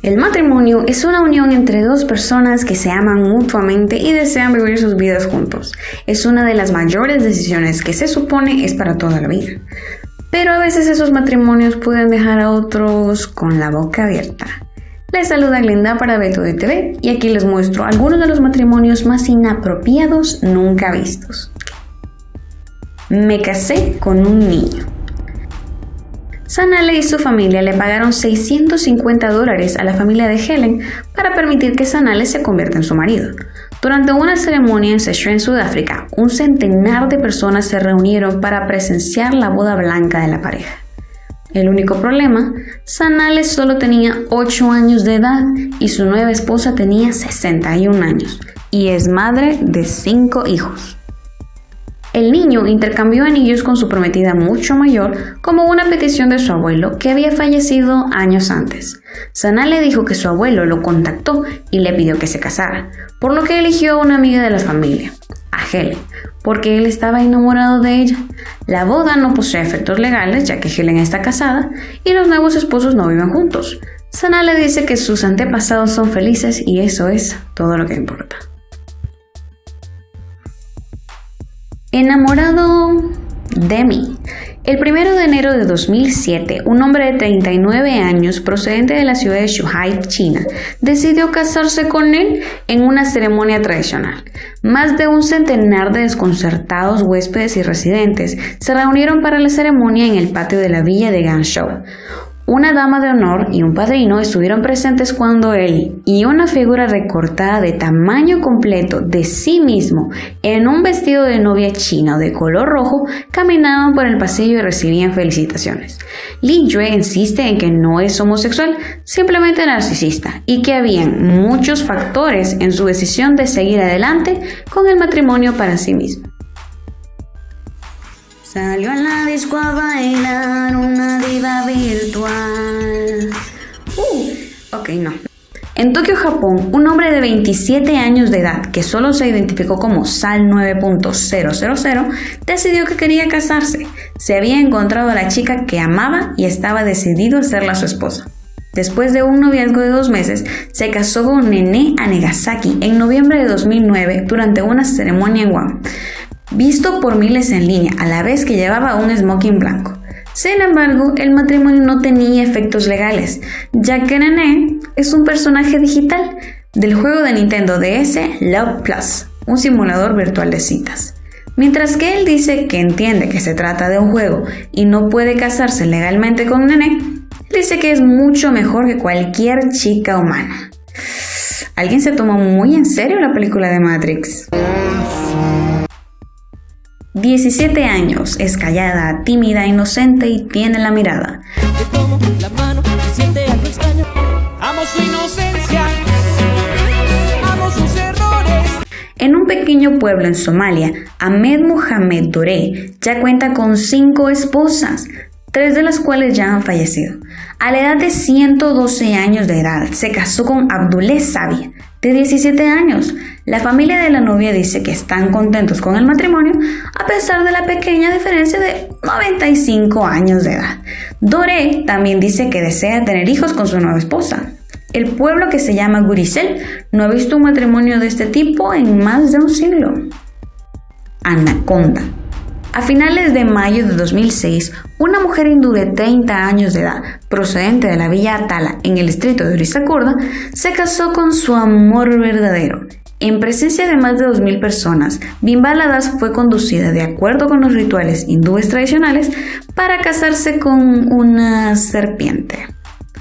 El matrimonio es una unión entre dos personas que se aman mutuamente y desean vivir sus vidas juntos. Es una de las mayores decisiones que se supone es para toda la vida. Pero a veces esos matrimonios pueden dejar a otros con la boca abierta. Les saluda Glenda para Beto de TV y aquí les muestro algunos de los matrimonios más inapropiados nunca vistos. Me casé con un niño. Sanale y su familia le pagaron $650 a la familia de Helen para permitir que Sanale se convierta en su marido. Durante una ceremonia en Seychelles, Sudáfrica, un centenar de personas se reunieron para presenciar la boda blanca de la pareja. El único problema, Sanale solo tenía 8 años de edad y su nueva esposa tenía 61 años y es madre de 5 hijos. El niño intercambió anillos con su prometida mucho mayor como una petición de su abuelo que había fallecido años antes. Sanale dijo que su abuelo lo contactó y le pidió que se casara, por lo que eligió a una amiga de la familia, a Helen, porque él estaba enamorado de ella. La boda no posee efectos legales ya que Helen está casada y los nuevos esposos no viven juntos. Sanale dice que sus antepasados son felices y eso es todo lo que importa. Enamorado de mí. El 1 de enero de 2007, un hombre de 39 años procedente de la ciudad de Zhuhai, China, decidió casarse con él en una ceremonia tradicional. Más de un centenar de desconcertados huéspedes y residentes se reunieron para la ceremonia en el patio de la villa de Guangzhou. Una dama de honor y un padrino estuvieron presentes cuando él y una figura recortada de tamaño completo de sí mismo en un vestido de novia chino de color rojo caminaban por el pasillo y recibían felicitaciones. Lin Yue insiste en que no es homosexual, simplemente narcisista, y que habían muchos factores en su decisión de seguir adelante con el matrimonio para sí mismo. Salió a la disco a bailar una diva virtual. No. En Tokio, Japón, un hombre de 27 años de edad, que solo se identificó como Sal 9.000, decidió que quería casarse. Se había encontrado a la chica que amaba y estaba decidido a hacerla su esposa. Después de un noviazgo de 2 meses, se casó con Nene a Nagasaki en noviembre de 2009 durante una ceremonia en Guam, visto por miles en línea, a la vez que llevaba un smoking blanco. Sin embargo, el matrimonio no tenía efectos legales, ya que Nene es un personaje digital del juego de Nintendo DS Love Plus, un simulador virtual de citas. Mientras que él dice que entiende que se trata de un juego y no puede casarse legalmente con Nene, dice que es mucho mejor que cualquier chica humana. ¿Alguien se tomó muy en serio la película de Matrix? 17 años, es callada, tímida, inocente y tiene la mirada. Te tomo la mano y siente algo extraño. Amo su inocencia, amo sus errores. En un pequeño pueblo en Somalia, Ahmed Mohamed Dore ya cuenta con 5 esposas, 3 de las cuales ya han fallecido. A la edad de 112 años de edad, se casó con Abdullah Sabia, de 17 años. La familia de la novia dice que están contentos con el matrimonio a pesar de la pequeña diferencia de 95 años de edad. Dore también dice que desea tener hijos con su nueva esposa. El pueblo, que se llama Guricel, no ha visto un matrimonio de este tipo en más de un siglo. Anaconda. A finales de mayo de 2006, una mujer hindú de 30 años de edad, procedente de la villa Atala en el distrito de Orizakurda, se casó con su amor verdadero. En presencia de más de 2.000 personas, Bimbala Das fue conducida de acuerdo con los rituales hindúes tradicionales para casarse con una serpiente.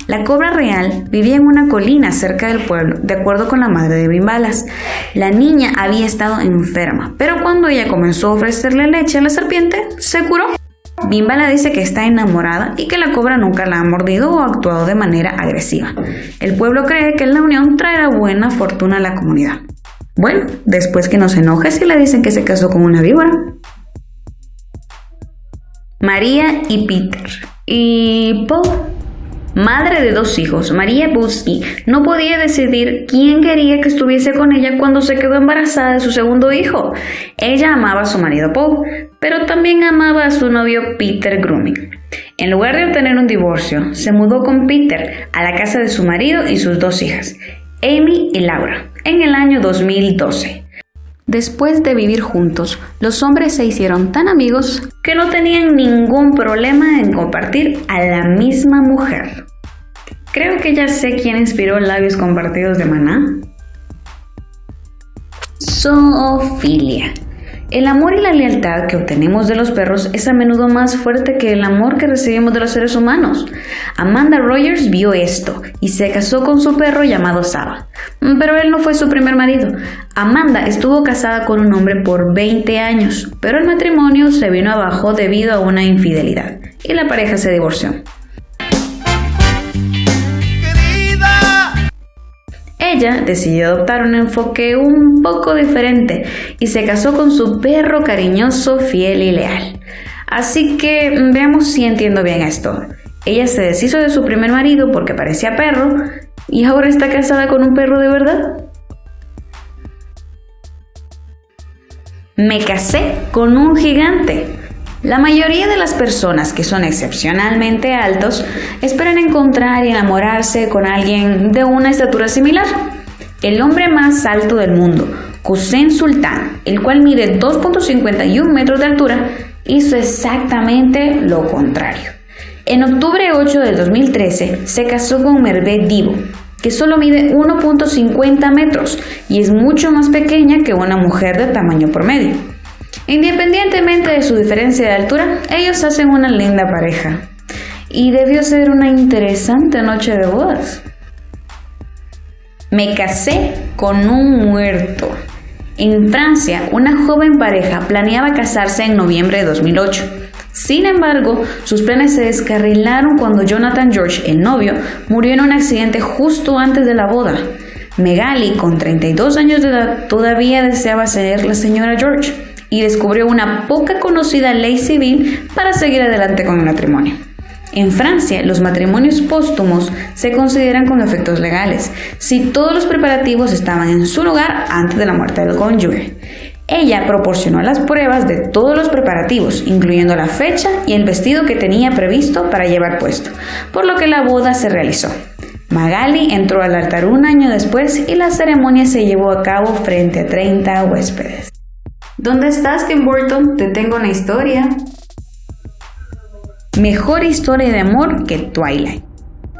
La cobra real vivía en una colina cerca del pueblo, de acuerdo con la madre de Bimbalas. La niña había estado enferma, pero cuando ella comenzó a ofrecerle leche a la serpiente, se curó. Bimbala dice que está enamorada y que la cobra nunca la ha mordido o actuado de manera agresiva. El pueblo cree que la unión traerá buena fortuna a la comunidad. Bueno, después que no se enoje si le dicen que se casó con una víbora. María y Peter. Y Paul. Madre de 2 hijos, María Butsky no podía decidir quién quería que estuviese con ella cuando se quedó embarazada de su segundo hijo. Ella amaba a su marido Paul, pero también amaba a su novio Peter Grooming. En lugar de obtener un divorcio, se mudó con Peter a la casa de su marido y sus 2 hijas, Amy y Laura, en el año 2012. Después de vivir juntos, los hombres se hicieron tan amigos que no tenían ningún problema en compartir a la misma mujer. Creo que ya sé quién inspiró Labios Compartidos de Maná. Zoofilia. El amor y la lealtad que obtenemos de los perros es a menudo más fuerte que el amor que recibimos de los seres humanos. Amanda Rogers vio esto y se casó con su perro llamado Saba. Pero él no fue su primer marido. Amanda estuvo casada con un hombre por 20 años, pero el matrimonio se vino abajo debido a una infidelidad y la pareja se divorció. Ella decidió adoptar un enfoque un poco diferente y se casó con su perro cariñoso, fiel y leal. Así que veamos si entiendo bien esto. Ella se deshizo de su primer marido porque parecía perro y ahora está casada con un perro de verdad. Me casé con un gigante. La mayoría de las personas que son excepcionalmente altos esperan encontrar y enamorarse con alguien de una estatura similar. El hombre más alto del mundo, Hussein Sultan, el cual mide 2.51 metros de altura, hizo exactamente lo contrario. En octubre 8 del 2013 se casó con Merve Divo, que solo mide 1.50 metros y es mucho más pequeña que una mujer de tamaño promedio. Independientemente de su diferencia de altura, ellos hacen una linda pareja. Y debió ser una interesante noche de bodas. Me casé con un muerto. En Francia, una joven pareja planeaba casarse en noviembre de 2008. Sin embargo, sus planes se descarrilaron cuando Jonathan George, el novio, murió en un accidente justo antes de la boda. Megali, con 32 años de edad, todavía deseaba ser la señora George y descubrió una poca conocida ley civil para seguir adelante con el matrimonio. En Francia, los matrimonios póstumos se consideran con efectos legales si todos los preparativos estaban en su lugar antes de la muerte del cónyuge. Ella proporcionó las pruebas de todos los preparativos, incluyendo la fecha y el vestido que tenía previsto para llevar puesto, por lo que la boda se realizó. Magali entró al altar un año después y la ceremonia se llevó a cabo frente a 30 huéspedes. ¿Dónde estás, Tim Burton? Te tengo una historia. Mejor historia de amor que Twilight.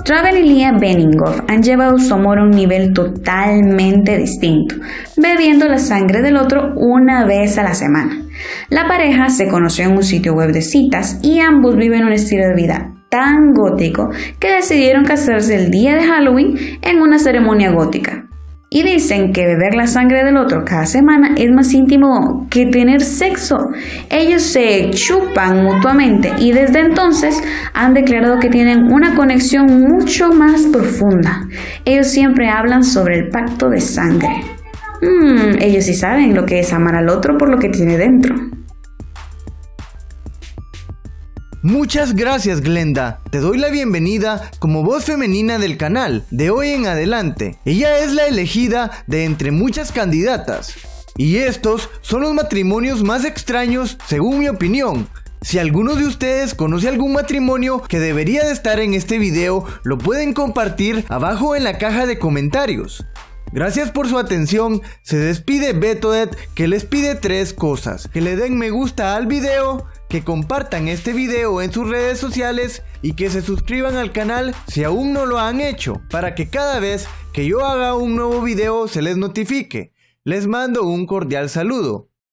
Travel y Leah Benioff han llevado su amor a un nivel totalmente distinto, bebiendo la sangre del otro una vez a la semana. La pareja se conoció en un sitio web de citas y ambos viven un estilo de vida tan gótico que decidieron casarse el día de Halloween en una ceremonia gótica. Y dicen que beber la sangre del otro cada semana es más íntimo que tener sexo. Ellos se chupan mutuamente y desde entonces han declarado que tienen una conexión mucho más profunda. Ellos siempre hablan sobre el pacto de sangre. Ellos sí saben lo que es amar al otro por lo que tiene dentro. Muchas gracias, Glenda. Te doy la bienvenida como voz femenina del canal de hoy en adelante. Ella es la elegida de entre muchas candidatas. Y estos son los matrimonios más extraños según mi opinión. Si alguno de ustedes conoce algún matrimonio que debería de estar en este video, lo pueden compartir abajo en la caja de comentarios. Gracias por su atención. Se despide Betodet, que les pide 3 cosas: que le den me gusta al video, que compartan este video en sus redes sociales y que se suscriban al canal si aún no lo han hecho, para que cada vez que yo haga un nuevo video se les notifique. Les mando un cordial saludo.